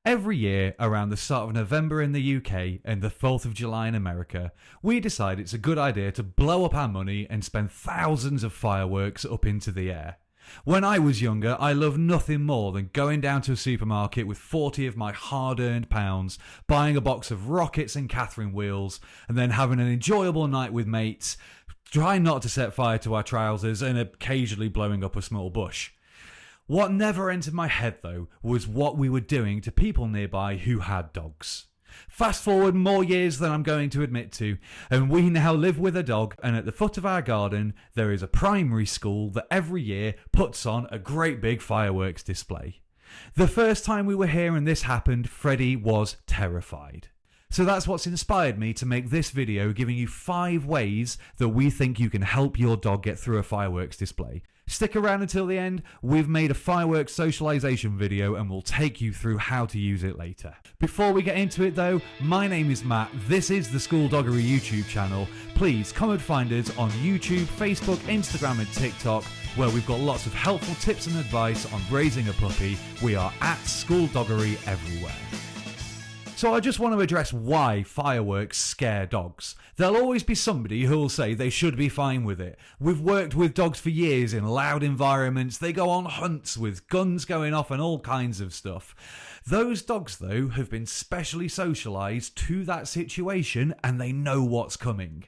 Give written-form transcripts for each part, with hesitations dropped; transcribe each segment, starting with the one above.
Every year, around the start of November in the UK and the 4th of July in America, we decide it's a good idea to blow up our money and spend thousands of fireworks up into the air. When I was younger, I loved nothing more than going down to a supermarket with 40 of my hard-earned pounds, buying a box of rockets and Catherine wheels, and then having an enjoyable night with mates, trying not to set fire to our trousers and occasionally blowing up a small bush. What never entered my head, though, was what we were doing to people nearby who had dogs. Fast forward more years than I'm going to admit to, and we now live with a dog, and at the foot of our garden there is a primary school that every year puts on a great big fireworks display. The first time we were here and this happened, Freddie was terrified. So that's what's inspired me to make this video, giving you 5 ways that we think you can help your dog get through a fireworks display. Stick around until the end. We've made a fireworks socialization video and we'll take you through how to use it later. Before we get into it though, my name is Matt. This is the School Doggery YouTube channel. Please come and find us on YouTube, Facebook, Instagram and TikTok, where we've got lots of helpful tips and advice on raising a puppy. We are at School Doggery everywhere. So I just want to address why fireworks scare dogs. There'll always be somebody who'll say they should be fine with it. We've worked with dogs for years in loud environments. They go on hunts with guns going off and all kinds of stuff. Those dogs, though, have been specially socialised to that situation and they know what's coming.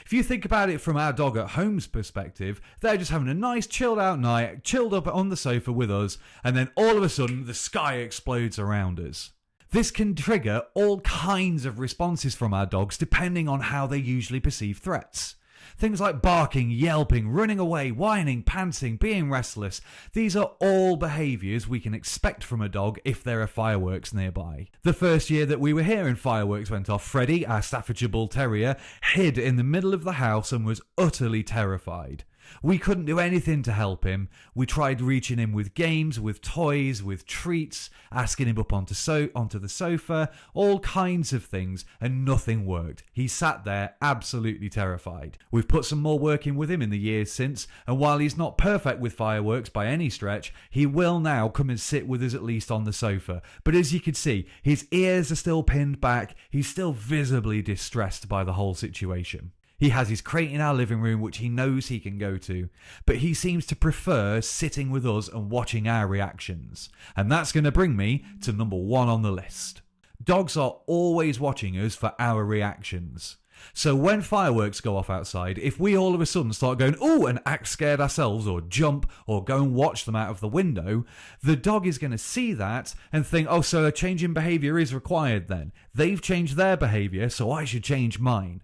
If you think about it from our dog at home's perspective, they're just having a nice chilled out night, chilled up on the sofa with us, and then all of a sudden the sky explodes around us. This can trigger all kinds of responses from our dogs depending on how they usually perceive threats. Things like barking, yelping, running away, whining, panting, being restless. These are all behaviours we can expect from a dog if there are fireworks nearby. The first year that we were here and fireworks went off, Freddie, our Staffordshire Bull Terrier, hid in the middle of the house and was utterly terrified. We couldn't do anything to help him. We tried reaching him with games, with toys, with treats, asking him up onto the sofa, all kinds of things, and nothing worked. He sat there absolutely terrified. We've put some more work in with him in the years since, and while he's not perfect with fireworks by any stretch, he will now come and sit with us at least on the sofa. But as you can see, his ears are still pinned back. He's still visibly distressed by the whole situation. He has his crate in our living room, which he knows he can go to, but he seems to prefer sitting with us and watching our reactions. And that's going to bring me to number 1 on the list. Dogs are always watching us for our reactions. So when fireworks go off outside, if we all of a sudden start going, ooh, and act scared ourselves or jump or go and watch them out of the window, the dog is going to see that and think, oh, so a change in behaviour is required then. They've changed their behaviour, so I should change mine.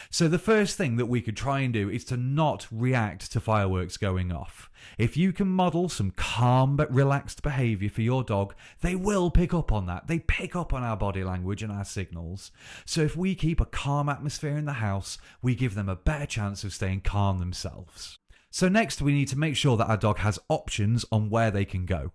So the first thing that we could try and do is to not react to fireworks going off. If you can model some calm but relaxed behaviour for your dog, they will pick up on that. They pick up on our body language and our signals. So if we keep a calm atmosphere in the house, we give them a better chance of staying calm themselves. So next we need to make sure that our dog has options on where they can go.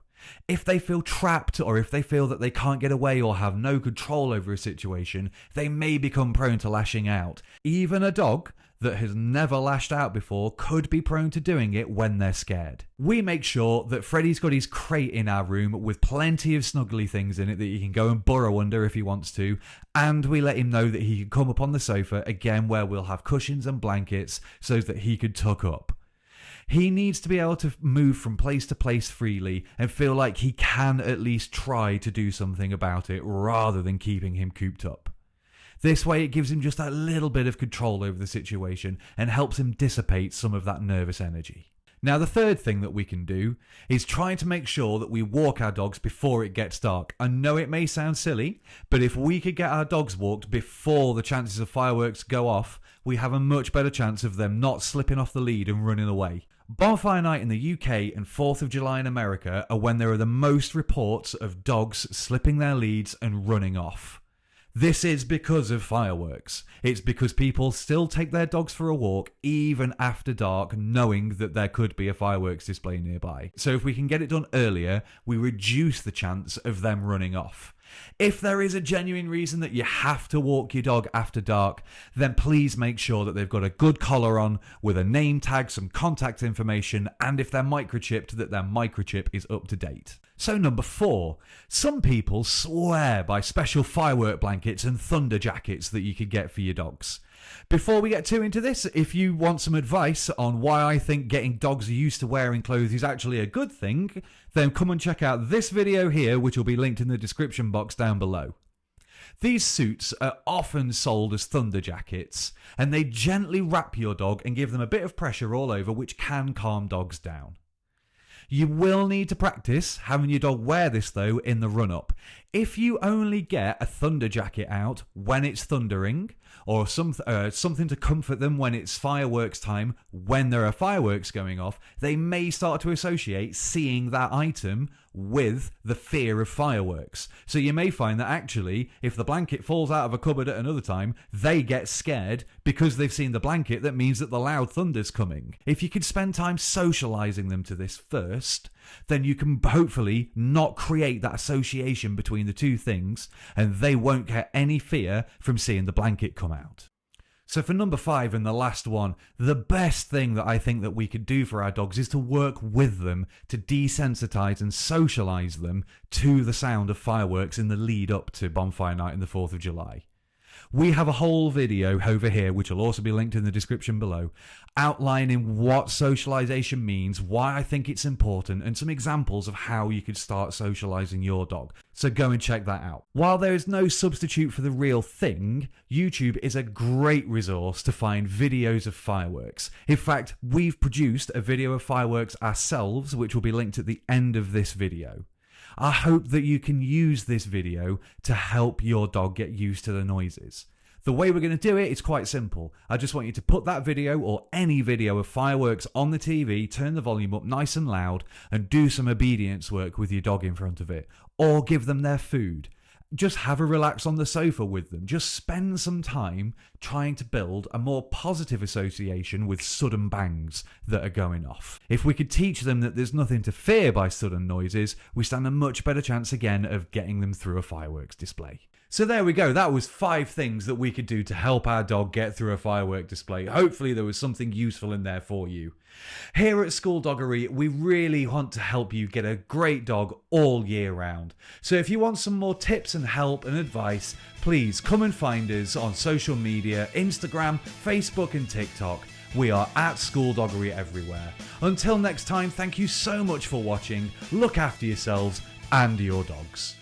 If they feel trapped or if they feel that they can't get away or have no control over a situation, they may become prone to lashing out. Even a dog that has never lashed out before could be prone to doing it when they're scared. We make sure that Freddie's got his crate in our room with plenty of snuggly things in it that he can go and burrow under if he wants to, and we let him know that he can come up on the sofa again where we'll have cushions and blankets so that he could tuck up. He needs to be able to move from place to place freely and feel like he can at least try to do something about it rather than keeping him cooped up. This way it gives him just a little bit of control over the situation and helps him dissipate some of that nervous energy. Now the third thing that we can do is try to make sure that we walk our dogs before it gets dark. I know it may sound silly, but if we could get our dogs walked before the chances of fireworks go off, we have a much better chance of them not slipping off the lead and running away. Bonfire Night in the UK and 4th of July in America are when there are the most reports of dogs slipping their leads and running off. This is because of fireworks. It's because people still take their dogs for a walk even after dark, knowing that there could be a fireworks display nearby. So if we can get it done earlier, we reduce the chance of them running off. If there is a genuine reason that you have to walk your dog after dark, then please make sure that they've got a good collar on with a name tag, some contact information, and if they're microchipped, that their microchip is up to date. So number 4, some people swear by special firework blankets and thunder jackets that you could get for your dogs. Before we get too into this, if you want some advice on why I think getting dogs used to wearing clothes is actually a good thing, then come and check out this video here, which will be linked in the description box down below. These suits are often sold as thunder jackets, and they gently wrap your dog and give them a bit of pressure all over, which can calm dogs down. You will need to practice having your dog wear this though in the run-up. If you only get a thunder jacket out when it's thundering, or something to comfort them when it's fireworks time, when there are fireworks going off, they may start to associate seeing that item with the fear of fireworks. So you may find that actually, if the blanket falls out of a cupboard at another time, they get scared because they've seen the blanket that means that the loud thunder's coming. If you could spend time socializing them to this first, then you can hopefully not create that association between the two things, and they won't get any fear from seeing the blanket come out. So for number 5 and the last one, the best thing that I think that we could do for our dogs is to work with them to desensitize and socialize them to the sound of fireworks in the lead up to Bonfire Night and the 4th of July. We have a whole video over here, which will also be linked in the description below, outlining what socialization means, why I think it's important, and some examples of how you could start socializing your dog. So go and check that out. While there is no substitute for the real thing, YouTube is a great resource to find videos of fireworks. In fact, we've produced a video of fireworks ourselves, which will be linked at the end of this video. I hope that you can use this video to help your dog get used to the noises. The way we're going to do it is quite simple. I just want you to put that video or any video of fireworks on the TV, turn the volume up nice and loud, and do some obedience work with your dog in front of it. Or give them their food. Just have a relax on the sofa with them. Just spend some time trying to build a more positive association with sudden bangs that are going off. If we could teach them that there's nothing to fear by sudden noises, we stand a much better chance again of getting them through a fireworks display. So there we go. That was 5 things that we could do to help our dog get through a firework display. Hopefully there was something useful in there for you. Here at School Doggery, we really want to help you get a great dog all year round. So if you want some more tips and help and advice, please come and find us on social media, Instagram, Facebook and TikTok. We are at School Doggery everywhere. Until next time, thank you so much for watching. Look after yourselves and your dogs.